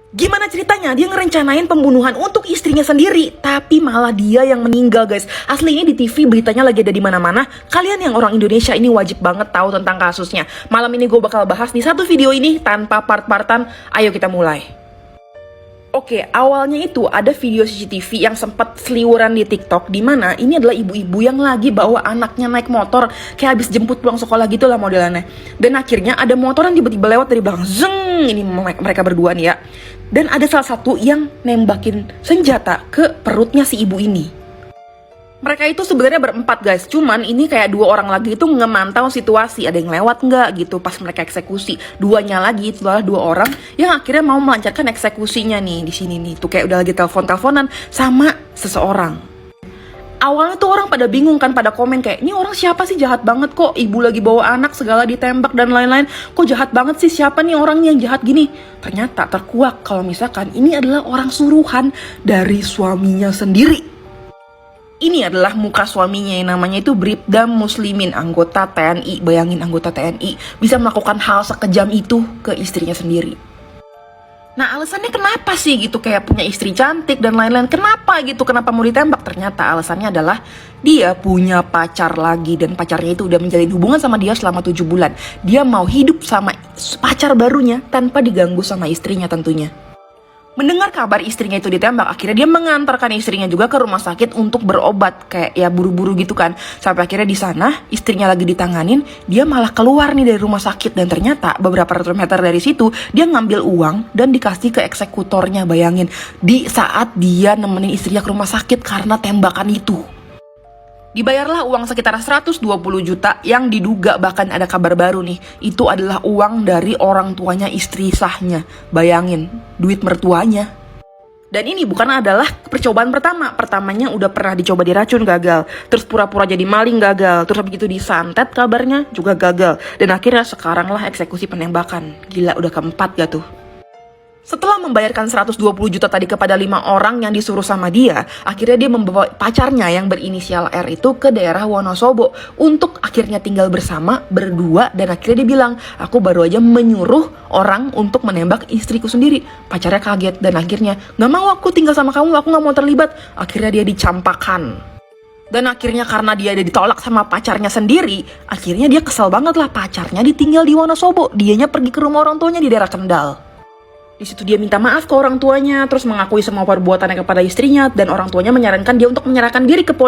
Gimana ceritanya? Dia ngerencanain pembunuhan untuk istrinya sendiri, tapi malah dia yang meninggal, guys. Asli ini di TV beritanya lagi ada di mana-mana. Kalian yang orang Indonesia ini wajib banget tahu tentang kasusnya. Malam ini gue bakal bahas di satu video ini tanpa part-partan. Ayo kita mulai. Oke, awalnya itu ada video CCTV yang sempat seliweran di TikTok, di mana ini adalah ibu-ibu yang lagi bawa anaknya naik motor kayak habis jemput pulang sekolah gitu lah modelannya. Dan akhirnya ada motor yang tiba-tiba lewat dari belakang, zeng, ini mereka berdua nih ya. Dan ada salah satu yang nembakin senjata ke perutnya si ibu ini. Mereka itu sebenarnya berempat, guys. Cuman ini kayak dua orang lagi itu ngemantau situasi, ada yang lewat nggak gitu pas mereka eksekusi. Duanya lagi itu adalah dua orang yang akhirnya mau melancarkan eksekusinya nih di sini nih. Tuh kayak udah lagi telepon-teleponan sama seseorang. Awalnya tuh orang pada bingung kan, pada komen kayak, ini orang siapa sih, jahat banget kok, ibu lagi bawa anak segala ditembak dan lain-lain, kok jahat banget sih, siapa nih orang yang jahat gini. Ternyata terkuak kalau misalkan ini adalah orang suruhan dari suaminya sendiri. Ini adalah muka suaminya yang namanya itu Bribda Muslimin, anggota TNI. Bayangin anggota TNI bisa melakukan hal sekejam itu ke istrinya sendiri. Nah alasannya kenapa sih gitu, kayak punya istri cantik dan lain-lain, kenapa gitu, kenapa mau ditembak? Ternyata alasannya adalah dia punya pacar lagi, dan pacarnya itu udah menjalin hubungan sama dia selama 7 bulan. Dia mau hidup sama pacar barunya tanpa diganggu sama istrinya tentunya. Mendengar kabar istrinya itu ditembak, akhirnya dia mengantarkan istrinya juga ke rumah sakit untuk berobat, kayak ya buru-buru gitu kan. Sampai akhirnya di sana istrinya lagi ditanganin, dia malah keluar nih dari rumah sakit, dan ternyata beberapa ratus meter dari situ dia ngambil uang dan dikasih ke eksekutornya. Bayangin, di saat dia nemenin istrinya ke rumah sakit karena tembakan itu. Dibayarlah uang sekitar 120 juta yang diduga bahkan ada kabar baru nih. Itu adalah uang dari orang tuanya istri sahnya. Bayangin, duit mertuanya. Dan ini bukan adalah percobaan pertama. Pertamanya udah pernah dicoba diracun, gagal. Terus pura-pura jadi maling, gagal. Terus begitu disantet kabarnya juga gagal. Dan akhirnya sekarang lah eksekusi penembakan. Gila, udah keempat gak tuh? Setelah membayarkan 120 juta tadi kepada 5 orang yang disuruh sama dia, akhirnya dia membawa pacarnya yang berinisial R itu ke daerah Wonosobo untuk akhirnya tinggal bersama berdua, dan akhirnya dia bilang, aku baru aja menyuruh orang untuk menembak istriku sendiri. Pacarnya kaget dan akhirnya, gak mau aku tinggal sama kamu, aku gak mau terlibat. Akhirnya dia dicampakan. Dan akhirnya karena dia ditolak sama pacarnya sendiri, akhirnya dia kesel banget lah, pacarnya ditinggal di Wonosobo, dianya pergi ke rumah orang tuanya di daerah Kendal. Di situ dia minta maaf ke orang tuanya, terus mengakui semua perbuatannya kepada istrinya, dan orang tuanya menyarankan dia untuk menyerahkan diri ke polisi.